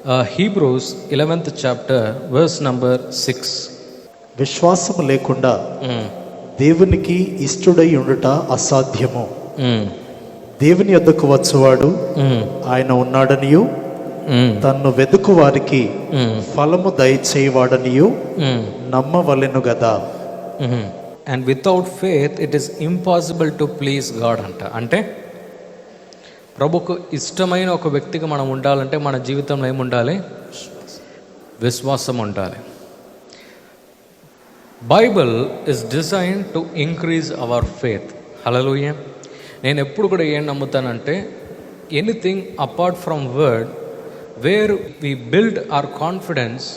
Hebrews 11th chapter verse number 6. విశ్వాసము లేకుండా దేవునికి ఇష్టడై ఉండుట అసాధ్యము. దేవుని యొద్దకు వచ్చువాడు ఆయన ఉన్నాడనియు తన్ను వెతుకు వారికి ఫలము దయచేయవాడనియు నమ్మవలెను గదా. And without faith it is impossible to please God అంట. అంటే ప్రభుకు ఇష్టమైన ఒక వ్యక్తిగా మనం ఉండాలంటే మన జీవితంలో ఏముండాలి? విశ్వాసం ఉండాలి. Bible is design to increase our faith. Hallelujah. నేను ఎప్పుడు కూడా ఏం నమ్ముతానంటే anything apart from word where we build our confidence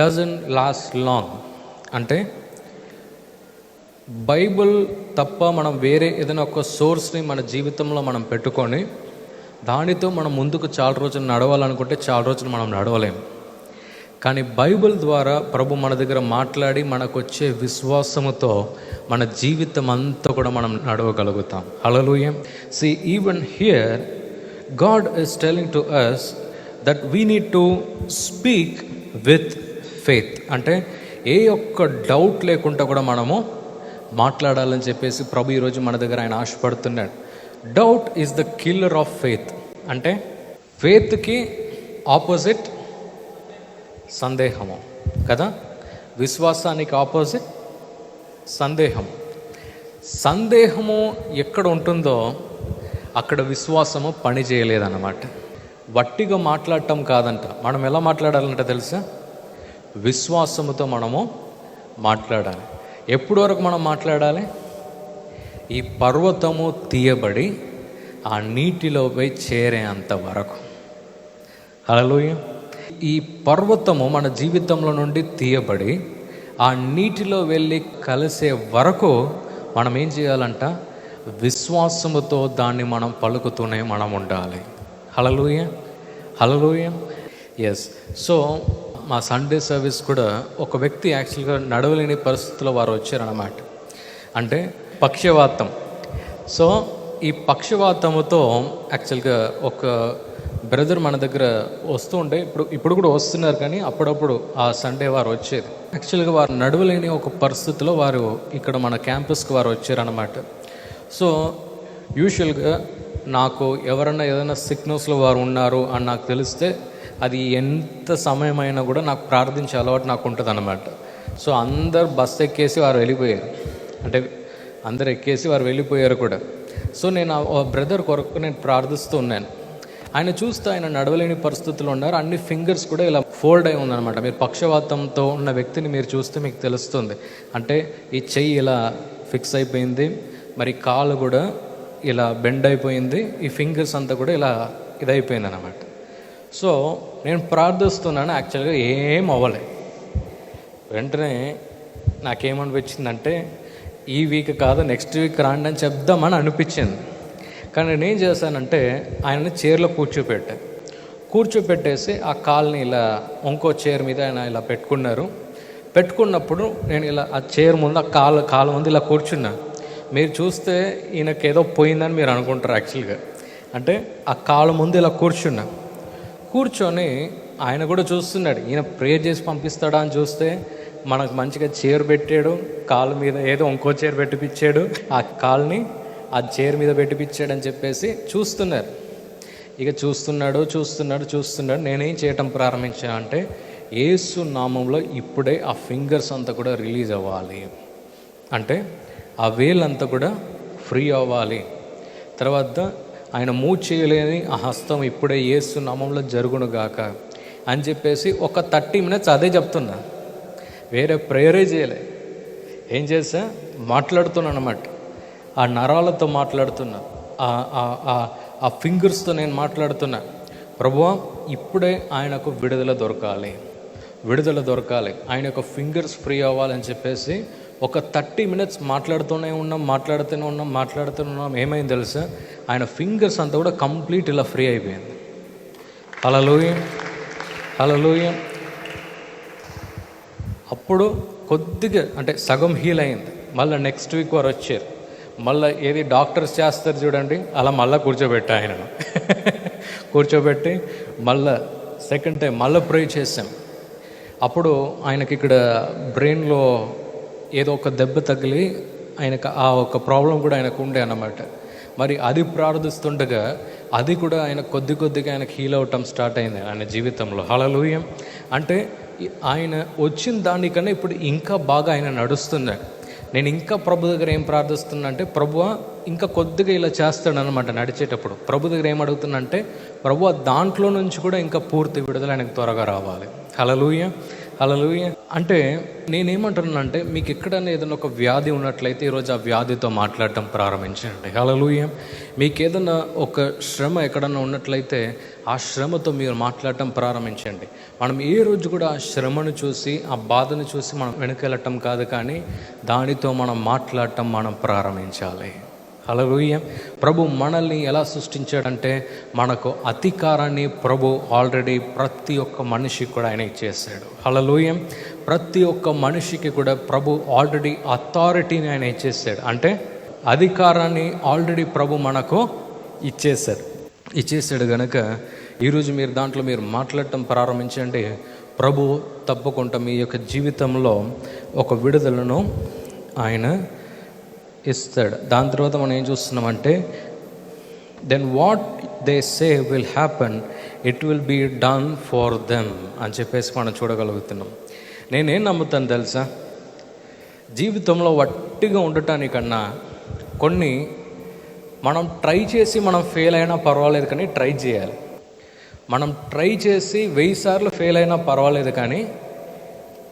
doesn't last long. అంటే బైబిల్ తప్ప మనం వేరే ఏదైనా ఒక సోర్స్ని మన జీవితంలో మనం పెట్టుకొని దానితో మనం ముందుకు చాలా రోజులు నడవాలనుకుంటే చాలా రోజులు మనం నడవలేము. కానీ బైబిల్ ద్వారా ప్రభు మన దగ్గర మాట్లాడి మనకు వచ్చే విశ్వాసముతో మన జీవితం అంతా కూడా మనం నడవగలుగుతాం. హల్లెలూయా. See, even here God is telling to us that we need to speak with faith. అంటే ఏ ఒక్క డౌట్ లేకుండా కూడా మనము మాట్లాడాలని చెప్పేసి ప్రభు ఈరోజు మన దగ్గర ఆయన ఆశపడుతున్నాడు. Doubt is the killer of faith. అంటే ఫెయిత్కి ఆపోజిట్ సందేహము కదా. విశ్వాసానికి ఆపోజిట్ సందేహము. సందేహము ఎక్కడ ఉంటుందో అక్కడ విశ్వాసము పని చేయలేదన్నమాట. వట్టిగా మాట్లాడటం కాదంట. మనం ఎలా మాట్లాడాలంటే తెలుసా? విశ్వాసముతో మనము మాట్లాడాలి. ఎప్పుడు వరకు మనం మాట్లాడాలి? ఈ పర్వతము తీయబడి ఆ నీటిలో పోయి చేరేంత వరకు. హల్లెలూయా. ఈ పర్వతము మన జీవితంలో నుండి తీయబడి ఆ నీటిలో వెళ్ళి కలిసే వరకు మనం ఏం చేయాలంట? విశ్వాసముతో దాన్ని మనం పలుకుతూనే మనం ఉండాలి. హల్లెలూయా. హల్లెలూయా. ఎస్. సో మా సండే సర్వీస్ కూడా ఒక వ్యక్తి యాక్చువల్గా నడవలేని పరిస్థితుల్లో వారు వచ్చారన్నమాట. అంటే పక్షవాతం. సో ఈ పక్షవాతముతో యాక్చువల్గా ఒక బ్రదర్ మన దగ్గర వస్తూ ఉంటే ఇప్పుడు కూడా వస్తున్నారు, కానీ అప్పుడప్పుడు ఆ సండే వారు వచ్చేది. యాక్చువల్గా వారు నడవలేని ఒక పరిస్థితిలో వారు ఇక్కడ మన క్యాంపస్కి వారు వచ్చారన్నమాట. సో యూజువల్గా నాకు ఎవరన్నా ఏదైనా సిక్నెస్లో వారు ఉన్నారు అని నాకు తెలిస్తే అది ఎంత సమయమైనా కూడా నాకు ప్రార్థించే అలవాటు నాకు ఉంటుంది అన్నమాట. సో అందరు బస్సు ఎక్కేసి వారు వెళ్ళిపోయారు. అంటే అందరు ఎక్కేసి వారు వెళ్ళిపోయారు కూడా. సో నేను ఆ బ్రదర్ కొరకు నేను ప్రార్థిస్తూ ఉన్నాను. ఆయన చూస్తే ఆయన నడవలేని పరిస్థితుల్లో ఉన్నారు. అన్ని ఫింగర్స్ కూడా ఇలా ఫోల్డ్ అయి ఉందన్నమాట. మీరు పక్షవాతంతో ఉన్న వ్యక్తిని మీరు చూస్తే మీకు తెలుస్తుంది. అంటే ఈ చెయ్యి ఇలా ఫిక్స్ అయిపోయింది, మరి కాలు కూడా ఇలా బెండ్ అయిపోయింది, ఈ ఫింగర్స్ అంతా కూడా ఇలా ఇదైపోయింది అన్నమాట. సో నేను ప్రార్థిస్తున్నాను. యాక్చువల్గా ఏం అవ్వలే. వెంటనే నాకేమనిపించిందంటే ఈ వీక్ కాదు నెక్స్ట్ వీక్ రాండి అని చెప్దామని అనిపించింది. కానీ నేనేం చేశానంటే ఆయనని చైర్లో కూర్చోపెట్టేసి ఆ కాల్ని ఇలా ఇంకో చైర్ మీద ఆయన ఇలా పెట్టుకున్నారు. పెట్టుకున్నప్పుడు నేను ఇలా ఆ చైర్ ముందు ఆ కాలు ముందు ఇలా కూర్చున్నా. మీరు చూస్తే ఈయనకి ఏదో పోయిందని మీరు అనుకుంటారు. యాక్చువల్గా అంటే ఆ కాలు ముందు ఇలా కూర్చొని ఆయన కూడా చూస్తున్నాడు. ఈయన ప్రేయర్ చేసి పంపిస్తాడా అని చూస్తే మనకు మంచిగా చైర్ పెట్టాడు, కాలు మీద ఏదో ఇంకో చైర్ పెట్టిపిచ్చాడు, ఆ కాల్ని ఆ చైర్ మీద పెట్టిపిచ్చాడు అని చెప్పేసి చూస్తున్నారు. ఇక చూస్తున్నాడు. నేనేం చేయటం ప్రారంభించాను అంటే యేసు నామంలో ఇప్పుడే ఆ ఫింగర్స్ అంతా కూడా రిలీజ్ అవ్వాలి, అంటే ఆ వేలంతా కూడా ఫ్రీ అవ్వాలి. తర్వాత ఆయన మూవ్ చేయలేని ఆ హస్తం ఇప్పుడే యేసు నామంలో జరుగునుగాక అని చెప్పేసి ఒక 30 minutes అదే చెప్తున్నా. వేరే ప్రేయరే చేయలే. ఏం చేసా? మాట్లాడుతున్నా అన్నమాట. ఆ నరాలతో మాట్లాడుతున్నా, ఆ ఫింగర్స్తో నేను మాట్లాడుతున్నా. ప్రభువా, ఇప్పుడే ఆయనకు విడుదల దొరకాలి, ఆయన యొక్క ఫింగర్స్ ఫ్రీ అవ్వాలని చెప్పేసి ఒక 30 minutes మాట్లాడుతూనే ఉన్నాం. ఏమైంది తెలుసా? ఆయన ఫింగర్స్ అంతా కూడా కంప్లీట్ ఇలా ఫ్రీ అయిపోయింది. హల్లెలూయా. అప్పుడు కొద్దిగా అంటే సగం హీల్ అయింది. మళ్ళీ నెక్స్ట్ వీక్ వారు వచ్చారు. మళ్ళీ ఏది డాక్టర్స్ చేస్తారు చూడండి, అలా మళ్ళీ కూర్చోబెట్టి ఆయనను కూర్చోబెట్టి మళ్ళీ సెకండ్ టైం మళ్ళీ ప్రే చేసాం. అప్పుడు ఆయనకి ఇక్కడ బ్రెయిన్లో ఏదో ఒక దెబ్బ తగిలి ఆయనకు ఆ ఒక ప్రాబ్లం కూడా ఆయనకు ఉండే అన్నమాట. మరి అది ప్రార్థిస్తుండగా అది కూడా ఆయన కొద్దిగా ఆయనకు హీల్ అవటం స్టార్ట్ అయింది ఆయన జీవితంలో. హల్లెలూయా. అంటే ఆయన వచ్చిన దానికన్నా ఇప్పుడు ఇంకా బాగా ఆయన నడుస్తున్నాడు. నేను ఇంకా ప్రభు దగ్గర ఏం ప్రార్థిస్తున్నా అంటే, ప్రభువా ఇంకా కొద్దిగా ఇలా చేస్తాడు అనమాట నడిచేటప్పుడు. ప్రభు దగ్గర ఏం అడుగుతున్నా అంటే, ప్రభువా దాంట్లో నుంచి కూడా ఇంకా పూర్తి విడుదల ఆయనకు త్వరగా రావాలి. హల్లెలూయా, హల్లెలూయా. అంటే నేనేమంటున్నానంటే, మీకు ఎక్కడైనా ఏదైనా ఒక వ్యాధి ఉన్నట్లయితే ఈరోజు ఆ వ్యాధితో మాట్లాడటం ప్రారంభించండి. హల్లెలూయా. మీకు ఏదైనా ఒక శ్రమ ఎక్కడన్నా ఉన్నట్లయితే ఆ శ్రమతో మీరు మాట్లాడటం ప్రారంభించండి. మనం ఏ రోజు కూడా ఆ శ్రమను చూసి ఆ బాధను చూసి మనం వెనకెళ్ళటం కాదు, కానీ దానితో మనం మాట్లాడటం మనం ప్రారంభించాలి. హల్లెలూయా. ప్రభు మనల్ని ఎలా సృష్టించాడంటే, మనకు అధికారాన్ని ప్రభు ఆల్రెడీ ప్రతి ఒక్క మనిషికి కూడా ఆయన ఇచ్చేసాడు. హల్లెలూయా. ప్రతి ఒక్క మనిషికి కూడా ప్రభు ఆల్రెడీ అథారిటీని ఆయన ఇచ్చేసాడు. అంటే అధికారాన్ని ఆల్రెడీ ప్రభు మనకు ఇచ్చేసాడు కనుక ఈరోజు మీరు దాంట్లో మీరు మాట్లాడటం ప్రారంభించండి. ప్రభు తప్పకుండా మీ యొక్క జీవితంలో ఒక విడుదలను ఆయన ఇస్తాడు. దాని తర్వాత మనం ఏం చూస్తున్నామంటే, then what they say will happen, it will be done for them అని చెప్పేసి మనం చూడగలుగుతున్నాం. నేనేం నమ్ముతాను తెలుసా, జీవితంలో వట్టిగా ఉండటానికన్నా కొన్ని మనం ట్రై చేసి మనం ఫెయిల్ అయినా పర్వాలేదు, కానీ ట్రై చేయాలి. మనం ట్రై చేసి 1000 సార్లు ఫెయిల్ అయినా పర్వాలేదు, కానీ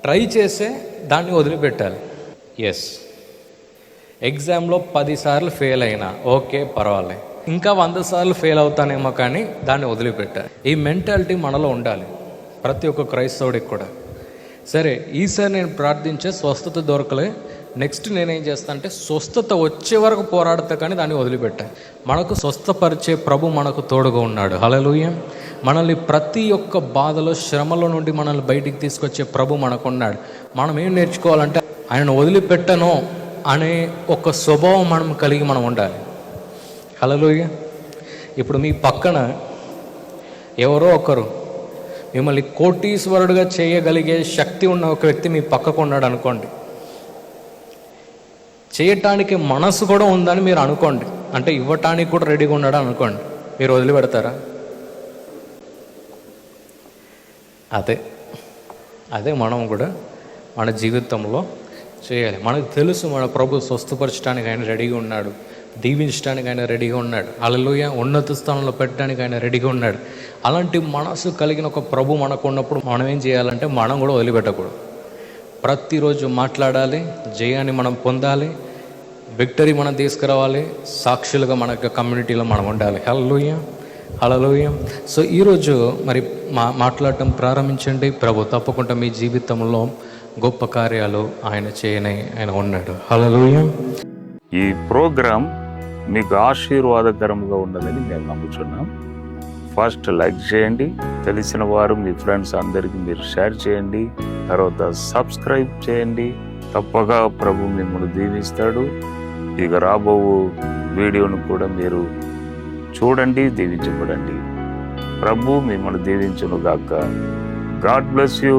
ట్రై చేసే దాన్ని వదిలిపెట్టాలి. ఎస్, ఎగ్జామ్లో 10 సార్లు ఫెయిల్ అయినా ఓకే పర్వాలేదు, ఇంకా 100 సార్లు ఫెయిల్ అవుతానేమో, కానీ దాన్ని వదిలిపెట్టాలి. ఈ మెంటాలిటీ మనలో ఉండాలి, ప్రతి ఒక్క క్రైస్తవుడికి కూడా. సరే, ఈసారి నేను ప్రార్థించే స్వస్థత దొరకలే, నెక్స్ట్ నేనేం చేస్తాను అంటే స్వస్థత వచ్చే వరకు పోరాడతా, కానీ దాన్ని వదిలిపెట్టాను. మనకు స్వస్థపరిచే ప్రభు మనకు తోడుగా ఉన్నాడు. హల్లెలూయా. మనల్ని ప్రతి ఒక్క బాధలో శ్రమలో నుండి మనల్ని బయటికి తీసుకొచ్చే ప్రభు మనకు ఉన్నాడు. మనం ఏం నేర్చుకోవాలంటే, ఆయనను వదిలిపెట్టను అనే ఒక స్వభావం మనం కలిగి మనం ఉండాలి. హల్లెలూయా. ఇప్పుడు మీ పక్కన ఎవరో ఒకరు మిమ్మల్ని కోటీశ్వరుడుగా చేయగలిగే శక్తి ఉన్న ఒక వ్యక్తి మీ పక్కకు ఉన్నాడు అనుకోండి, చేయటానికి మనసు కూడా ఉందని మీరు అనుకోండి, అంటే ఇవ్వటానికి కూడా రెడీగా ఉన్నాడు అనుకోండి, మీరు వదిలిపెడతారా? అదే మనం కూడా మన జీవితంలో చేయాలి. మనకు తెలుసు మన ప్రభు స్వస్థపరచడానికి ఆయన రెడీగా ఉన్నాడు, దీవించడానికి ఆయన రెడీగా ఉన్నాడు. హల్లెలూయా. ఉన్నత స్థానంలో పెట్టడానికి ఆయన రెడీగా ఉన్నాడు. అలాంటి మనసు కలిగిన ఒక ప్రభు మనకు ఉన్నప్పుడు మనం ఏం చేయాలంటే, మనం కూడా వదిలిపెట్టకూడదు. ప్రతిరోజు మాట్లాడాలి, జయాన్ని మనం పొందాలి, విక్టరీ మనం తీసుకురావాలి, సాక్షులుగా మన యొక్క కమ్యూనిటీలో మనం ఉండాలి. హల్లెలూయా, హల్లెలూయా. సో ఈరోజు మరి మాట్లాడటం ప్రారంభించండి. ప్రభు తప్పకుండా మీ జీవితంలో గొప్ప కార్యాలు ఆయన చేయని ఆయన ఉన్నాడు. హల్లెలూయా. ఈ ప్రోగ్రాం మీకు ఆశీర్వాదకరంగా ఉన్నదని మేము నమ్ముతున్నాం. ఫస్ట్ లైక్ చేయండి, తెలిసిన వారు మీ ఫ్రెండ్స్ అందరికీ మీరు షేర్ చేయండి, తర్వాత సబ్స్క్రైబ్ చేయండి. తప్పగా ప్రభు మిమ్మల్ని దీవిస్తాడు. ఇక రాబో వీడియోను కూడా మీరు చూడండి, దీవించబడండి. ప్రభు మిమ్మల్ని దీవించును గాక. God bless you.